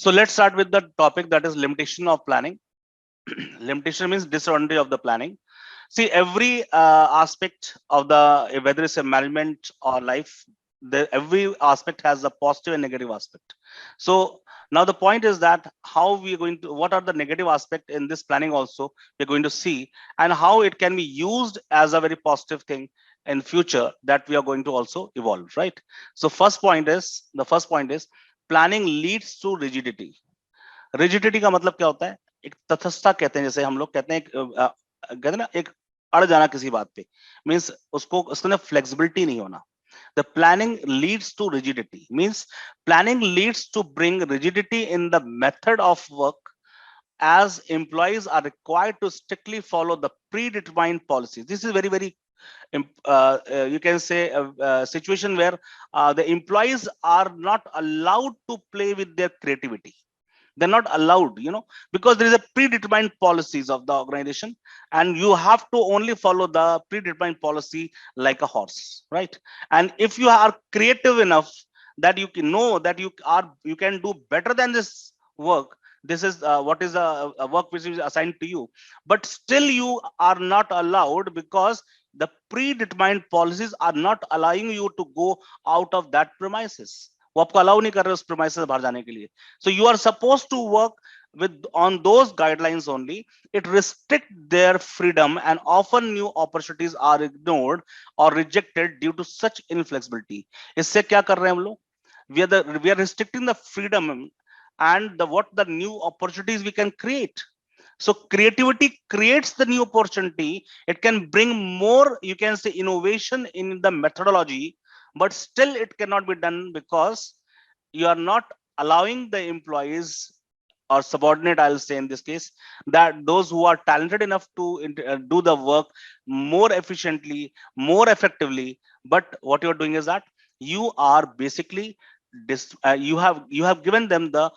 So let's start with the topic, that is limitation of planning. Limitation means disadvantage of the planning. See, every aspect of the, whether it's a management or life, every aspect has a positive and negative aspect. So now the point is that how we are going to, what are the negative aspect in this planning also we're going to see, and how it can be used as a very positive thing in future that we are going to also evolve, right? So first point is planning leads to rigidity. Rigidity का मतलब क्या होता है? एक तटस्थता कहते हैं, जैसे हम लोग कहते हैं कहते हैं ना, एक अड़ जाना किसी बात पे, मींस उसको उसके अंदर फ्लेक्सिबिलिटी नहीं होना. The planning leads to rigidity, means planning leads to bring rigidity in the method of work, as employees are required to strictly follow the predetermined policies. This is very very you can say a situation where the employees are not allowed to play with their creativity. They're not allowed, because there is a predetermined policies of the organization, and you have to only follow the predetermined policy like a horse, right? And if you are creative enough that you can know that you can do better than this work, this is what is a work which is assigned to you, but still you are not allowed, because the predetermined policies are not allowing you to go out of that premises. वो आपको allow नहीं कर रहे उस premise से बाहर जाने के लिए. So you are supposed to work with on those guidelines only. It restricts their freedom, and often new opportunities are ignored or rejected due to such inflexibility. इससे क्या कर रहे हैं हम लोग? We are restricting the freedom and what the new opportunities we can create. So creativity creates the new opportunity. It can bring more, you can say, innovation in the methodology, but still it cannot be done because you are not allowing the employees or subordinate, I'll say in this case, that those who are talented enough to do the work more efficiently, more effectively. But what you're doing is that you are basically you have given them the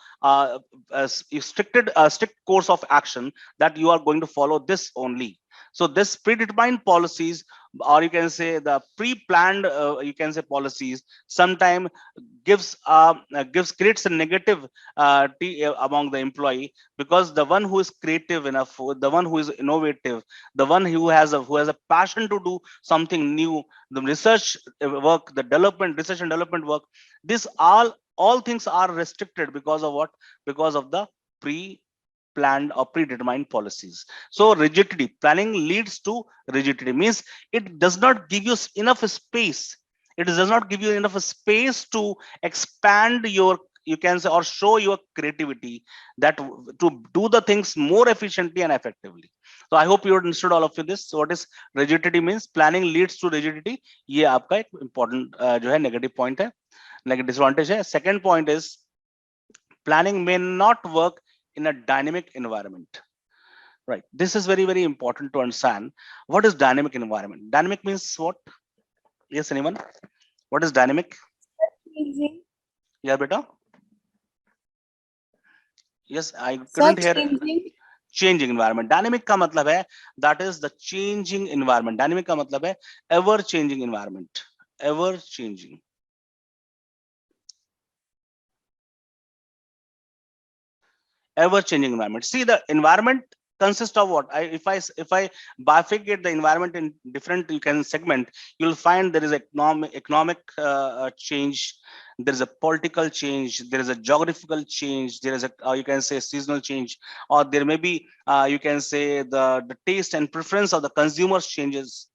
strict course of action, that you are going to follow this only. So this predetermined policies, or you can say the pre-planned you can say policies, sometimes gives creates a negative among the employee, because the one who is creative enough, the one who is innovative, the one who has a passion to do something new, the research work, the development, research and development work, this all things are restricted because of what? Because of the pre-planned or predetermined policies. So rigidity, planning leads to rigidity, means it does not give you enough space. It does not give you enough space to expand your, you can say, or show your creativity, that to do the things more efficiently and effectively. So I hope you understood all of this. So what is rigidity means? Planning leads to rigidity. ये आपका एक important जो है negative point है, like disadvantage है. Second point is planning may not work in a dynamic environment. Right. This is very, very important to understand. What is dynamic environment? Dynamic means what? Yes, anyone? What is dynamic? Changing. Yeah, beta. Yes, I Sir, couldn't hear. changing. Changing environment. Dynamic का मतलब है that is the changing environment. Dynamic का मतलब है ever changing environment. Ever changing. Ever changing environment. See, the environment consists of what? If I bifurcate the environment in different, you can segment, you'll find there is economic change, there is a political change, there is a geographical change, there is a you can say seasonal change, or there may be you can say the taste and preference of the consumers changes.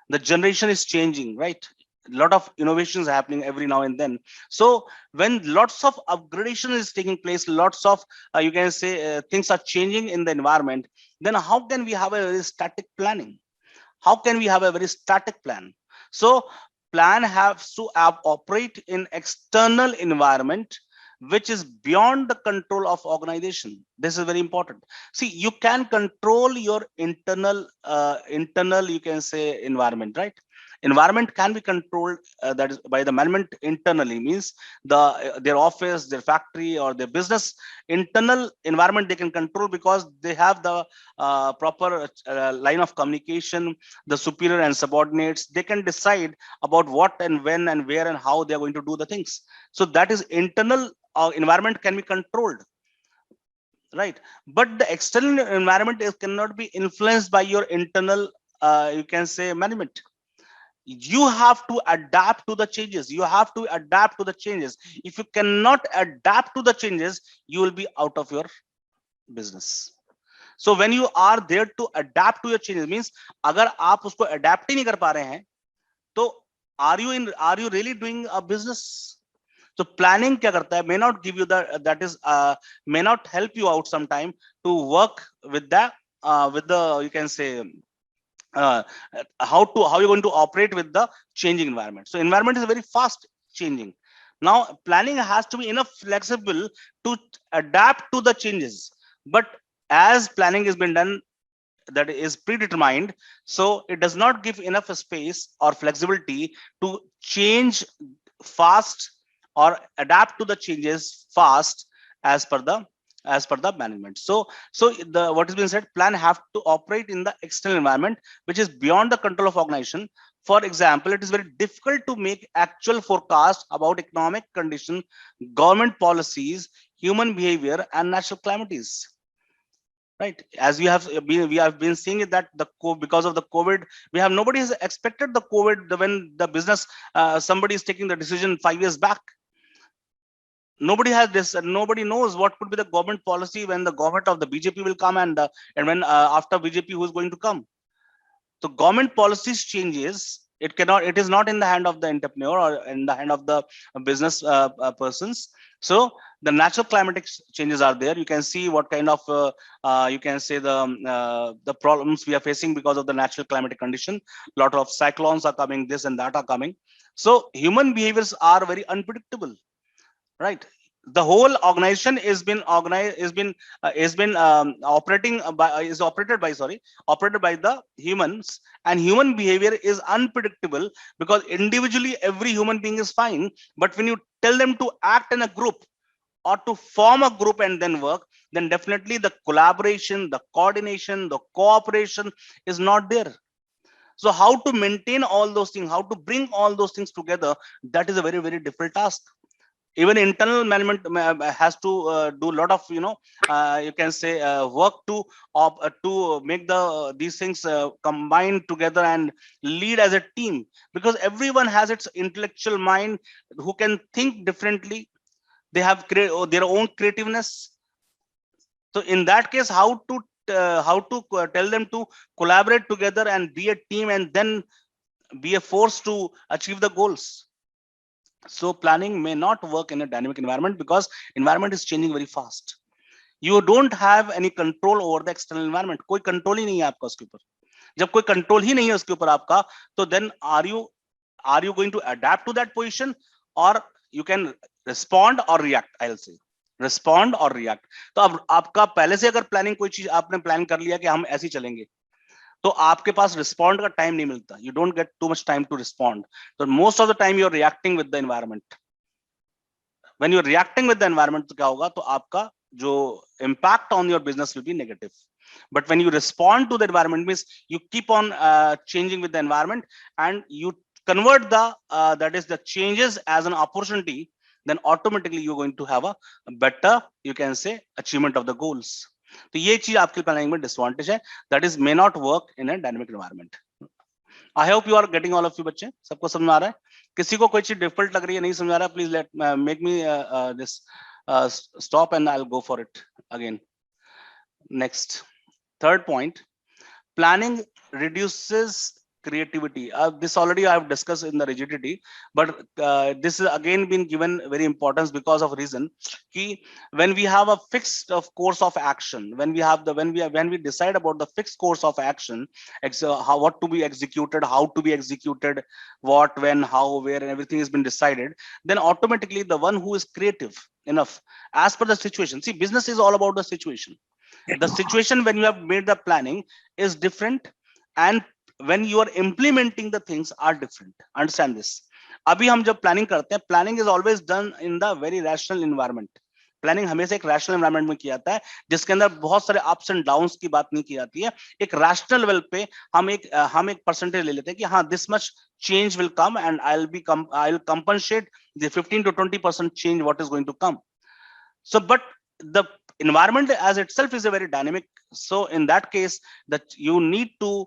The generation is changing, right? A lot of innovations happening every now and then. So when lots of upgradation is taking place, lots of you can say things are changing in the environment, then how can we have a very static planning? How can we have a very static plan? So plan has to operate in external environment which is beyond the control of organization. This is very important. See, you can control your internal you can say environment, right? Environment can be controlled, that is by the management internally, means their office, their factory, or their business internal environment they can control, because they have the proper line of communication, the superior and subordinates. They can decide about what and when and where and how they are going to do the things. So that is internal environment can be controlled, right? But the external environment cannot be influenced by your internal you can say management. You have to adapt to the changes. You have to adapt to the changes. If you cannot adapt to the changes, you will be out of your business. So when you are there to adapt to your changes, means agar aap usko adapt hi nahi kar pa rahe hain, to are you really doing a business? So planning kya karta hai, may not give you the that is may not help you out sometime to work with that with the you can say uh, how you're going to operate with the changing environment. So environment is very fast changing. Now planning has to be enough flexible to adapt to the changes. But as planning has been done, that is predetermined, so it does not give enough space or flexibility to change fast or adapt to the changes fast as per the management. So the what has been said, plan have to operate in the external environment which is beyond the control of organization. For example, it is very difficult to make actual forecast about economic condition, government policies, human behavior, and natural calamities, right? As we have been seeing it that because of the COVID, we have nobody has expected the COVID when the business somebody is taking the decision 5 years back. Nobody has this, nobody knows what could be the government policy when the government of the BJP will come, and when after BJP who is going to come. So government policies changes, it is not in the hand of the entrepreneur or in the hand of the business persons. So the natural climatic changes are there. You can see what kind of you can say the problems we are facing because of the natural climatic condition. Lot of cyclones are coming, this and that are coming. So human behaviors are very unpredictable, right? The whole organization is been organized, is been operating by is operated by sorry operated by the humans, and human behavior is unpredictable, because individually every human being is fine, but when you tell them to act in a group or to form a group and then work, then definitely the collaboration, the coordination, the cooperation is not there. So how to maintain all those things, how to bring all those things together, that is a very, very difficult task. Even internal management has to do a lot of you can say work to make these things combine together and lead as a team, because everyone has its intellectual mind who can think differently. They have their own creativeness. So in that case, how to tell them to collaborate together and be a team and then be a force to achieve the goals. So planning may not work in a dynamic environment because environment is changing very fast. You don't have any control over the external environment. कोई control ही नहीं है आपका उसके ऊपर. जब कोई control ही नहीं है उसके ऊपर आपका, तो then are you going to adapt to that position, or you can respond or react? I'll say respond or react. तो अब आपका पहले से अगर planning कोई चीज आपने plan कर लिया कि हम ऐसे ही चलेंगे, तो आपके पास रिस्पॉन्ड का टाइम नहीं मिलता. You don't get too much time to respond. तो most of the time you are reacting with the environment. When you are reacting with the environment, तो क्या होगा, तो आपका जो impact on your business will be negative. But when you respond to the environment, means you keep on changing with the environment and you convert the that is the changes as an opportunity, then automatically you're going to have a better, you can say, achievement of the goals. तो ये चीज आपके planning में disadvantage है, that is may not work in a dynamic environment. I hope you are getting all of you. बच्चे सबको समझ में आ रहा है? किसी को कोई चीज डिफिकल्ट लग रही है, नहीं समझ आ रहा है, please let make me this stop and I'll go for it again. Next, third point, planning reduces creativity. This already I have discussed in the rigidity, but this is again been given very importance because of reason ki when we have a fixed of course of action, when we decide about the fixed course of action, what to be executed, how to be executed, what, when, how, where, and everything has been decided, then automatically the one who is creative enough as per the situation. See, business is all about the situation. The situation when you have made the planning is different, and when you are implementing the things are different. Understand this. अभी हम जब planning करते हैं, planning is always done in the very rational environment. Planning हमेशा एक rational environment में किया जाता है, जिसके अंदर बहुत सारे अप्स एंड डाउन्स की बात नहीं की जाती है. एक रैशनल लेवल पे हम एक परसेंटेज ले लेते हैं कि हाँ, this much change will come and I'll compensate the 15 to 20% change what is going to come. So but the environment as itself is a very dynamic. So in that case, that you need to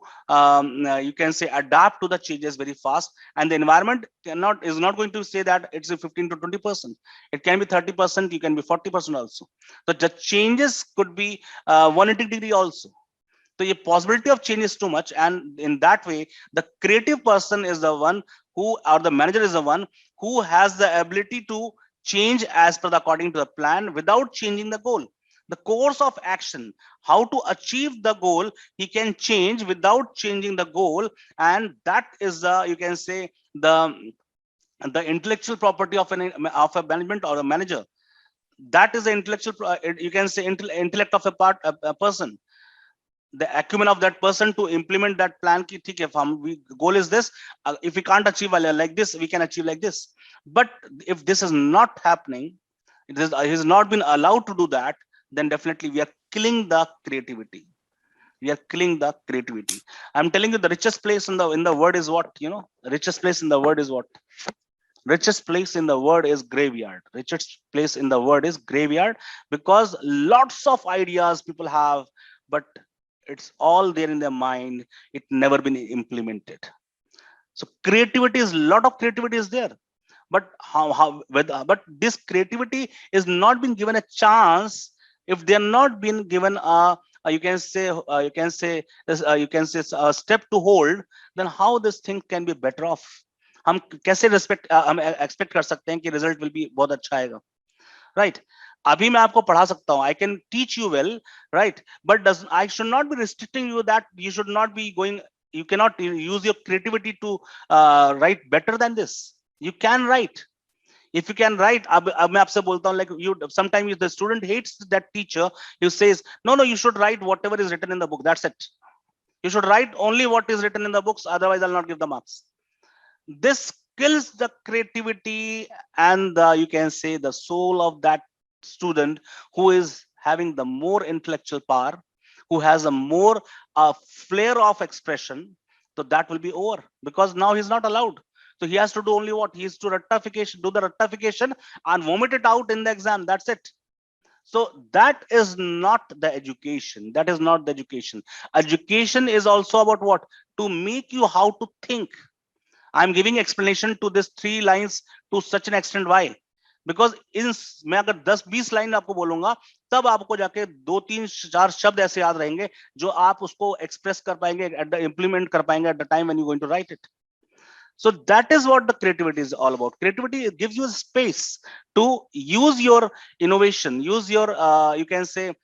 you can say adapt to the changes very fast, and the environment is not going to say that it's a 15 to 20%. It can be 30%, you can be 40% also. So the changes could be 180-degree also. So the possibility of change is too much, and in that way the creative person is the one who, or the manager is the one who has the ability to change as per the according to the plan without changing the goal. The course of action, how to achieve the goal, he can change without changing the goal. And that is the, you can say, the intellectual property of a management or a manager. That is the intellectual, you can say, intellect of a person, the acumen of that person to implement that plan. Ki, theek hai, goal is this, if we can't achieve like this, we can achieve like this. But if this is not happening, it is not been allowed to do that, then definitely we are killing the creativity. We are killing the creativity. I'm telling you, the richest place in the world is what? The richest place in the world is what? Richest place in the world is graveyard. Richest place in the world is graveyard, because lots of ideas people have, but it's all there in their mind, it never been implemented. So creativity is, lot of creativity is there, but but this creativity is not been given a chance. If they are not been given you can say a step to hold, then how this thing can be better off? हम कैसे हम expect कर सकते हैं कि result will be बहुत अच्छा आएगा, राइट? अभी मैं आपको पढ़ा सकता हूं, I can teach you well, right, but I should not be restricting you that you should not be going, you cannot use your creativity to write better than this. You can write. If you can write, अब मैं आपसे बोलता हूं, like you, sometimes the student hates that teacher who says no, you should write whatever is written in the book, that's it. You should write only what is written in the books, otherwise I'll not give the marks. This kills the creativity and you can say the soul of that student who is having the more intellectual power, who has a more flair of expression. So that will be over, because now he's not allowed. So he has to do only what? He has to do the rectification and vomit it out in the exam, that's it. So that is not the education. That is not the education. Education is also about what? To make you how to think. I'm giving explanation to this 3 lines to such an extent. Why? Because मैं अगर 10-20 line आपको बोलूंगा, तब आपको जाके 2-3-4 शब्द ऐसे याद रहेंगे जो आप उसको एक्सप्रेस कर पाएंगे, इंप्लीमेंट कर पाएंगे at the time when you're going to write it. So that is what the creativity is all about. Creativity gives you space to use your innovation, use your you can say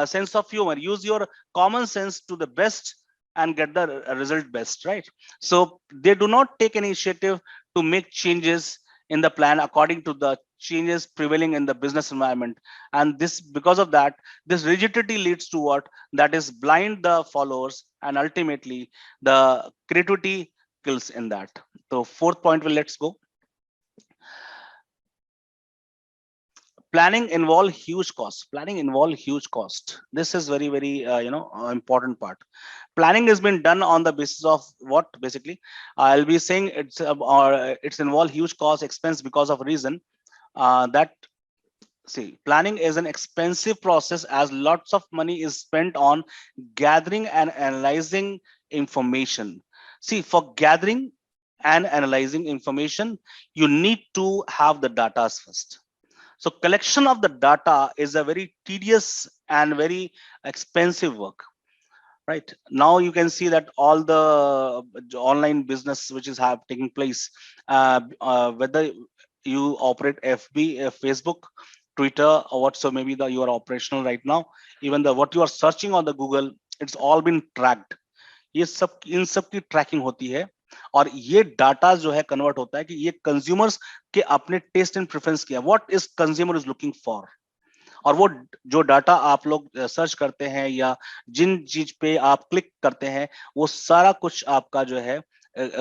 sense of humor, use your common sense to the best and get the result best, right? So they do not take any initiative to make changes in the plan according to the changes prevailing in the business environment. And this, because of that, this rigidity leads to what? That is blind the followers, and ultimately the creativity kills in that. So 4th point, let's go. Planning involve huge costs. Planning involve huge cost. This is very, very important part. Planning has been done on the basis of what? Basically, I'll be saying it's involve huge cost, expense, because of reason that, see, planning is an expensive process, as lots of money is spent on gathering and analyzing information. See, for gathering and analyzing information, you need to have the data first. So collection of the data is a very tedious and very expensive work, right? Now you can see that all the online business which is taking place, whether you operate FB, Facebook, Twitter, or whatsoever maybe you are operational right now, even what you are searching on the Google, it's all been tracked. ये सब इन सब की trekking होती है, और ये data जो है कन्वर्ट होता है कि ये कंज्यूमर्स के अपने टेस्ट एंड प्रेफरेंस किया, what is consumer is looking for, और वो जो डाटा आप लोग सर्च करते हैं या जिन चीज पे आप क्लिक करते हैं, वो सारा कुछ आपका जो है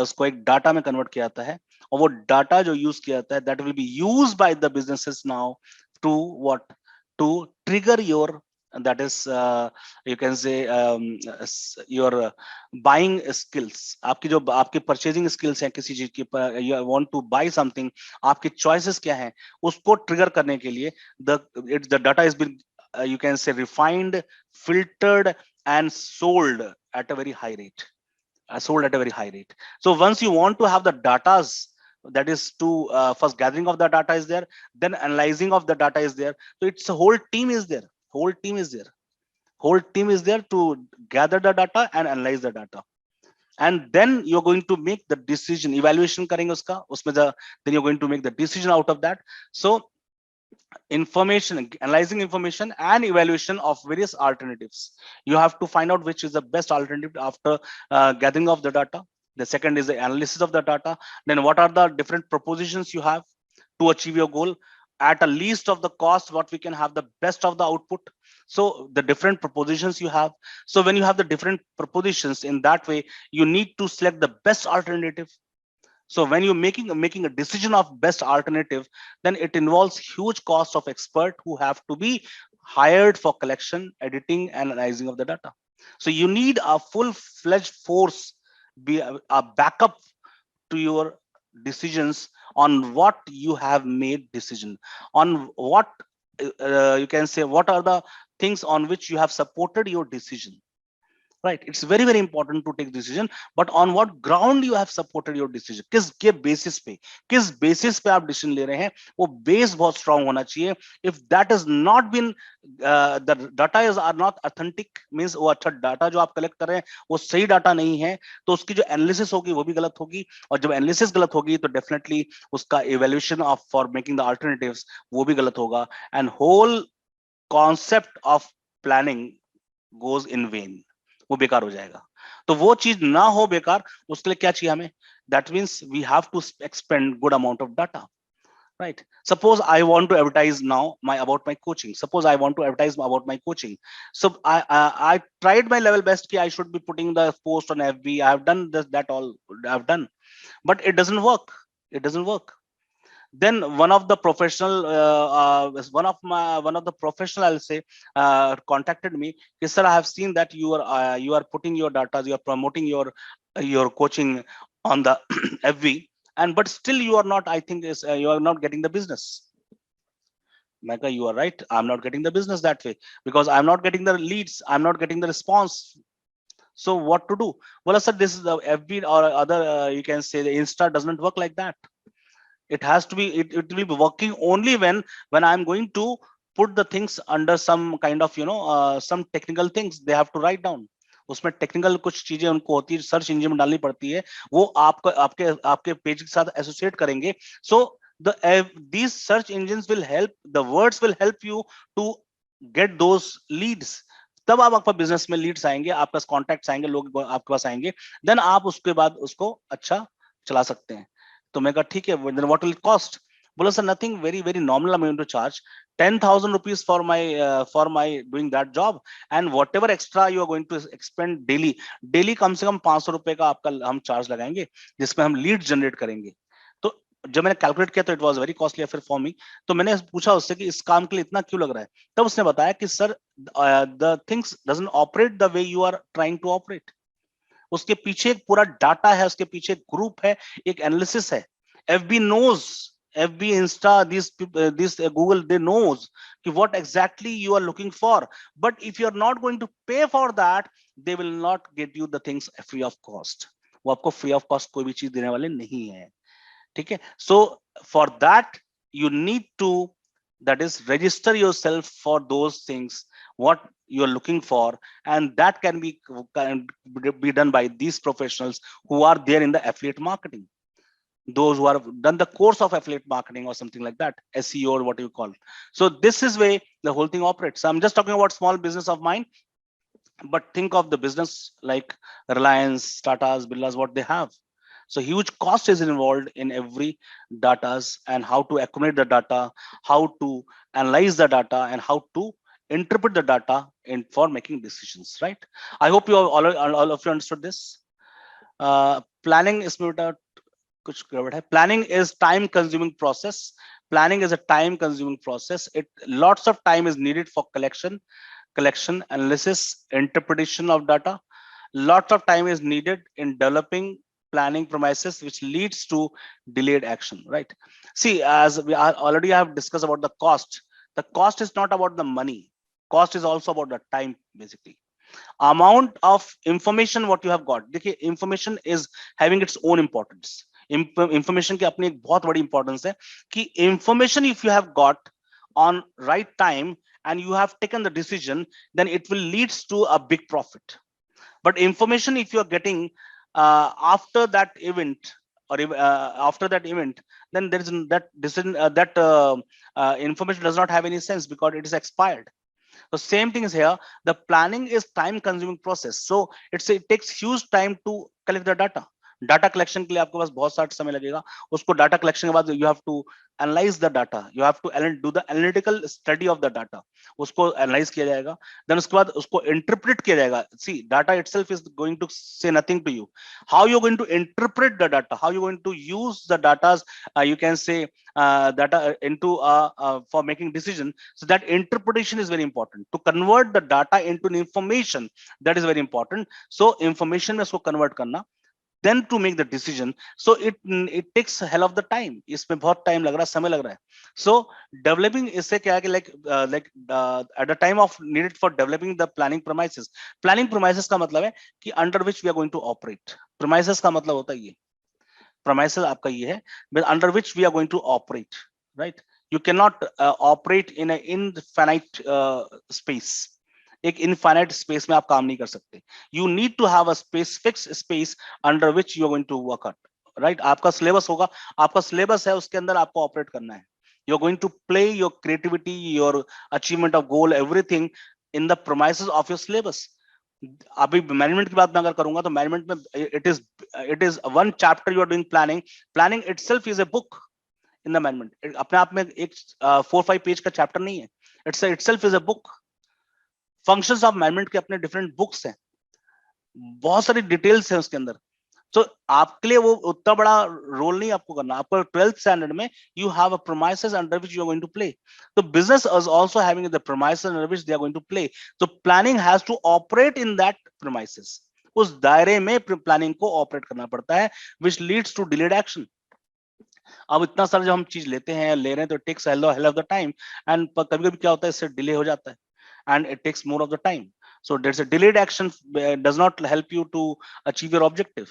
उसको एक डाटा में कन्वर्ट किया जाता है, और वो डाटा जो यूज किया जाता है that will be use by the businesses now to what, to trigger your, that is you can say your buying skills, आपकी जो आपकी purchasing skills हैं किसी चीज की, you want to buy something, आपकी choices क्या हैं, उसको ट्रिगर करने के लिए the data has been you can say refined, filtered and sold at a very high rate, sold at a very high rate. So once you want to have the datas, that is to first gathering of the data is there, then analyzing of the data is there. So it's a whole team is there, whole team is there, whole team is there to gather the data and analyze the data, and then you're going to make the decision, evaluation करेंगे उसका, उसमें then you're going to make the decision out of that. So information, analyzing information and evaluation of various alternatives, you have to find out which is the best alternative after gathering of the data. The second is the analysis of the data. Then what are the different propositions you have to achieve your goal at a least of the cost, what we can have the best of the output. So the different propositions you have, so when you have the different propositions, in that way you need to select the best alternative. So when you're making a decision of best alternative, then it involves huge cost of expert who have to be hired for collection, editing, and analyzing of the data. So you need a full-fledged force, be a backup to your decisions on what you have made decision, on what you can say what are the things on which you have supported your decision. Right, it's very very important to take decision, but on what ground you have supported your decision, किस basis पे आप decision ले रहे हैं, वो base बहुत strong होना चाहिए. If that has not been the data is are not authentic, means वो अच्छा data जो आप collect कर रहे हैं वो सही data नहीं है, तो उसकी जो analysis होगी वो भी गलत होगी, और जब analysis गलत होगी तो definitely उसका evaluation of for making the alternatives वो भी गलत होगा, and whole concept of planning goes in vain, वो बेकार हो जाएगा. तो वो चीज ना हो बेकार, उसके लिए क्या चाहिए हमें, that means we have to expend good amount of data. Right, suppose I want to advertise now about my coaching, suppose I want to advertise about my coaching. So I tried my level best ki I should be putting the post on FB, I have done this, that all I've done, but it doesn't work, it doesn't work. Then one of the professional one of the professional, I'll say, contacted me. Yes sir, I have seen that you are putting your data, you are promoting your coaching on the FB, and but still you are not, I think is you are not getting the business. Mega, you are right, I'm not getting the business that way, because I'm not getting the leads, I'm not getting the response. So what to do? Well sir, this is the FB or other you can say the Insta doesn't work like that. It has to be, it will be working only when I'm going to put the things under some kind of some technical things they have to write down. उसमें technical कुछ चीजें उनको होती है, search engine में डालनी पड़ती है, वो आपको आपके पेज के साथ एसोसिएट करेंगे. सो these search engines will help, the words will help you to get those leads. तब आप आपका बिजनेस में लीड्स आएंगे, आपके पास कॉन्टैक्ट्स आएंगे, लोग आपके पास आएंगे, देन आप उसके बाद उसको अच्छा चला सकते हैं. तो मैं कहा ठीक है, then what will it cost? बोला sir nothing, very very nominal I'm going to charge 10,000 rupees for my doing that job, and whatever extra you are going to expend daily कम से कम 500 रुपए का आपका हम चार्ज लगाएंगे, जिसमें हम लीड जनरेट करेंगे. तो जब मैंने कैलकुलेट किया तो इट वाज वेरी कॉस्टली फिर फॉर मी. तो मैंने पूछा उससे कि इस काम के लिए इतना क्यों लग रहा है, तब उसने बताया कि sir the things doesn't operate the way you are trying to operate. उसके पीछे एक पूरा डाटा है, उसके पीछे एक ग्रुप है, एक एनालिसिस है. FB knows, FB, Insta, this Google, they knows कि what exactly you are looking for. But if you are not going to pay for that, they will not get you the things free of cost. वो आपको free of cost कोई भी चीज देने वाले नहीं है. ठीक है. So for that you need to, that is, register yourself for those things what you are looking for, and that can be done by these professionals who are there in the affiliate marketing, those who have done the course of affiliate marketing or something like that, SEO or what you call. So this is way the whole thing operates. I'm just talking about small business of mine, but think of the business like Reliance, Tata's, Birla's, what they have. So huge cost is involved in every datas and how to accumulate the data, how to analyze the data, and how to interpret the data in for making decisions, right? I hope you all of you understood this. Planning is कुछ गड़बड़ है. Planning is time consuming process. Planning is a time consuming process. It lots of time is needed for collection, analysis, interpretation of data. Lots of time is needed in developing planning premises, which leads to delayed action, right? See, as we are already have discussed about the cost is not about the money. Cost is also about the time, basically. Amount of information what you have got. देखिए, information is having its own importance. Information की अपनी एक बहुत बड़ी importance है कि information if you have got on right time and you have taken the decision, then it will leads to a big profit. But information if you are getting after that event or after that event, then there is that decision information does not have any sense because it is expired. The same thing is here. The planning is time consuming process. So it takes huge time to collect the data. Data collection के लिए आपके पास बहुत सारा समय लगेगा. उसको data collection के बाद you have to analyse the data, you have to do the analytical study of the data. उसको एनालाइज किया जाएगा, देन उसके बाद उसको इंटरप्रेट किया जाएगा. See data itself is going to say nothing to you. How you going to interpret the data, how you going to use the datas, you can say data into for making decision. So that interpretation is very important. To convert the data into information, that is very important. So information में उसको convert करना, then to make the decision. So it takes a hell of the time. इसमें बहुत time लग रहा है, समय लग रहा है. So developing इससे क्या है कि like at the time of needed for developing the planning premises. Planning premises का मतलब है कि under which we are going to operate. Premises का मतलब होता है ये. Premises आपका ये है, under which we are going to operate, right? You cannot operate in an infinite space. एक infinite space में आप काम नहीं कर सकते. You need to have a space, fixed space under which you are going to work at, right? आपका syllabus होगा, आपका syllabus है, उसके अंदर आपको operate करना है. You're going to play your creativity, your achievement of goal, everything in the premises of your syllabus. अभी मैनेजमेंट की बात मैं अगर करूंगा तो मैनेजमेंट में it is one chapter you are doing planning itself is a book in the management. अपने आप में एक 4-5 पेज का चैप्टर नहीं है, itself is a book. Functions of management के अपने डिफरेंट बुक्स हैं, बहुत सारी डिटेल्स हैं उसके अंदर. तो आपके लिए वो उतना बड़ा रोल नहीं आपको करना. आपको 12th स्टैंडर्ड में you have a premises under which you are going to play. So business is also having the premises under which they are going to play. So planning has to operate in that premises. उस दायरे में planning को operate करना पड़ता है, which leads to delayed action. अब इतना सारा जो हम चीज ले रहे हैं तो it takes a hell of the time, and कभी-कभी क्या होता है, इससे डिले हो जाता है and it takes more of the time. So there's a delayed action does not help you to achieve your objective.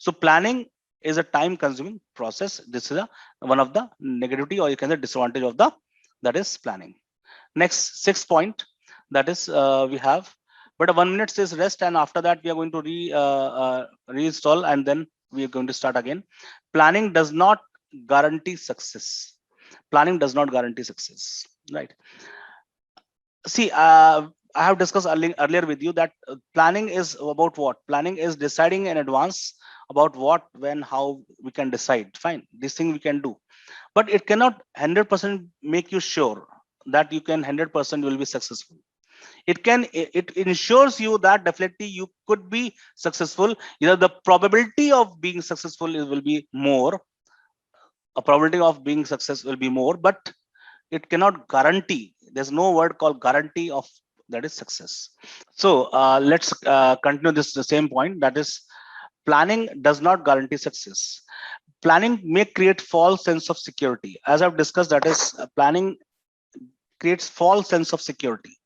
So planning is a time consuming process. This is one of the negativity, or you can say disadvantage of that is planning. Next, 6th point, that is we have, but 1 minute is rest, and after that we are going to reinstall, and then we are going to start again. Planning does not guarantee success. Planning does not guarantee success, right? See, I have discussed earlier with you that planning is about what? Planning is deciding in advance about what, when, how we can decide. Fine, this thing we can do, but it cannot 100% make you sure that you can 100% will be successful. It ensures you that definitely you could be successful. You know, the probability of being successful will be more. A probability of being success will be more, but it cannot guarantee. There's no word called guarantee of that is success. So let's continue this the same point, that is planning does not guarantee success. Planning may create false sense of security. As I've discussed, that is planning creates false sense of security.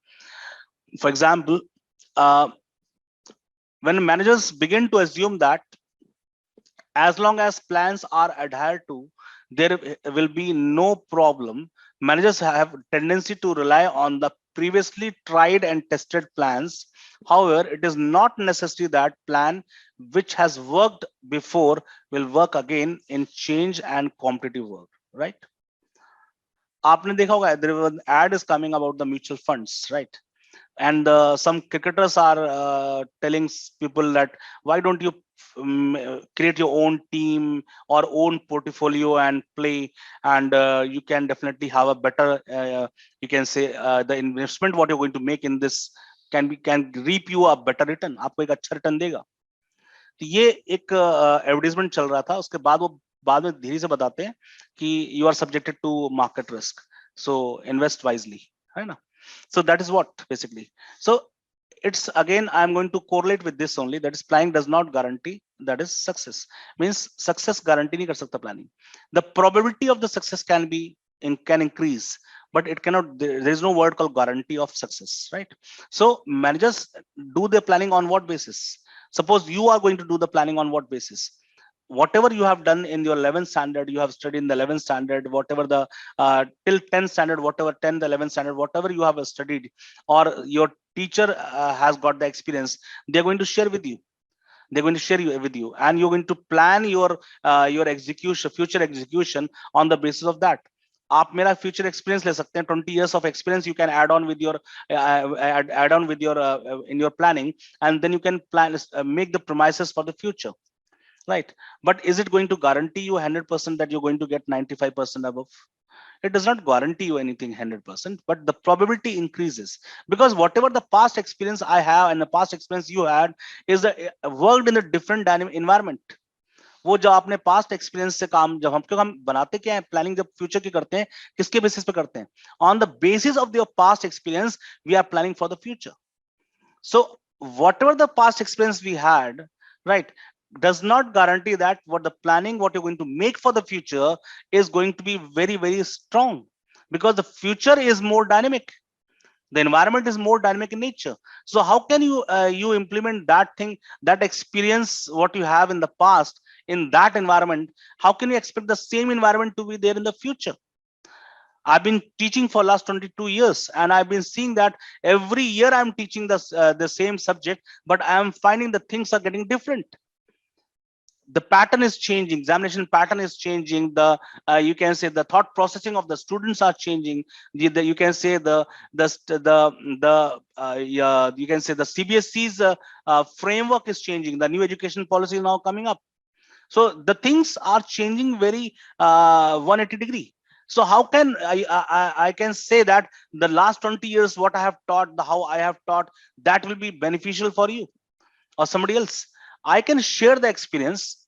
For example, when managers begin to assume that as long as plans are adhered to, there will be no problem, managers have a tendency to rely on the previously tried and tested plans. However, it is not necessary that plan which has worked before will work again in change and competitive work, right? आपने देखा होगा, there was an ad is coming about the mutual funds, right? and some cricketers are telling people that why don't you create your own team or own portfolio and play, and you can definitely have a better you can say the investment what you're going to make in this can reap you a better return, आपको एक अच्छा return देगा. तो ये एक advertisement चल रहा था, उसके बाद वो बाद में धीरे से बताते हैं कि you are subjected to market risk, so invest wisely, है ना. So that is what basically. So it's again I'm going to correlate with this only, that is planning does not guarantee that is success. Means success guarantee नहीं कर सकता planning. The probability of the success can increase, but it cannot, there is no word called guarantee of success, right? So managers do their planning on what basis? Suppose you are going to do the planning on what basis? Whatever you have done in your 11th standard, you have studied in the 11th standard, whatever the till 10th standard, whatever 10th 11th standard, whatever you have studied, or your teacher has got the experience, they're going to share with you, they're going to share you with you, and you're going to plan your execution, future execution on the basis of that. आप मेरा future experience ले सकते हैं, 20 years of experience you can add on with your add on with your in your planning, and then you can plan make the premises for the future, right? But is it going to guarantee you 100% that you're going to get 95% above? It does not guarantee you anything 100%, but the probability increases, because whatever the past experience I have and the past experience you had is worked in a different dynamic environment. वो जो आपने past experience से काम, जब हम बनाते क्या है प्लानिंग, जब फ्यूचर की करते हैं किसके बेसिस पे करते हैं? On the basis of your past experience we are planning for the future. So whatever the past experience we had, right, does not guarantee that what the planning what you're going to make for the future is going to be very very strong, because the future is more dynamic, the environment is more dynamic in nature. So how can you implement that thing, that experience what you have in the past in that environment? How can you expect the same environment to be there in the future? I've been teaching for last 22 years, and I've been seeing that every year I'm teaching the same subject, but I'm finding the things are getting different. The pattern is changing, examination pattern is changing, the you can say the thought processing of the students are changing, you can say you can say the CBSE's framework is changing, the new education policy is now coming up. So the things are changing very 180 degree. So how can I can say that the last 20 years what I have taught, how I have taught, that will be beneficial for you or somebody else? I can share the experience.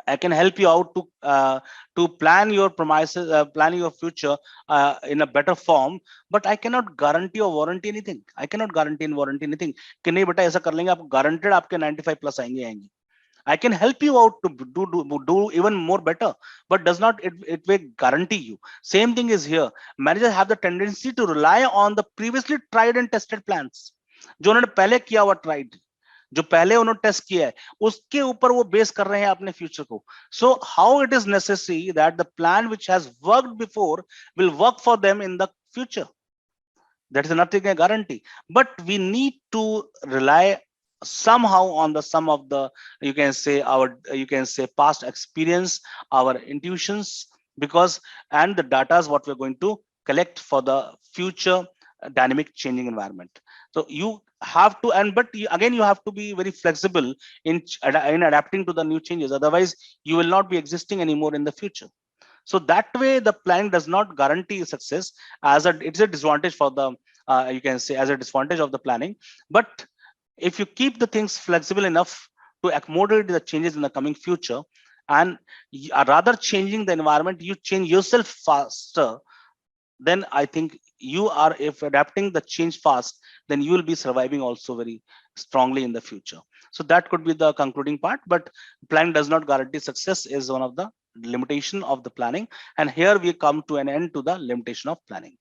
I can help you out to plan your premises, plan your future in a better form, but I cannot guarantee or warranty anything. I cannot guarantee and warranty anything. कि नहीं बेटा ऐसा कर लेंगे आप guaranteed आपके 95 plus आएंगे. I can help you out to do even more better, but does not it will guarantee you. Same thing is here. Managers have the tendency to rely on the previously tried and tested plans. जो उन्होंने पहले किया हुआ tried, जो पहले उन्होंने test किया है उसके ऊपर वो बेस कर रहे हैं अपने फ्यूचर को. So how it is necessary that the plan which has worked before will work for them in the future. That is nothing a guarantee, but we need to rely somehow on the sum of the you can say past experience, our intuitions, because and the data is what we're going to collect for the future dynamic changing environment. So you have to, and but again you have to be very flexible in adapting to the new changes, otherwise you will not be existing anymore in the future. So that way the planning does not guarantee success, as it's a disadvantage for the you can say as a disadvantage of the planning. But if you keep the things flexible enough to accommodate the changes in the coming future, and rather changing the environment, you change yourself faster, then I think you are, if adapting the change fast, then you will be surviving also very strongly in the future. So that could be the concluding part, but planning does not guarantee success is one of the limitation of the planning. And here we come to an end to the limitation of planning.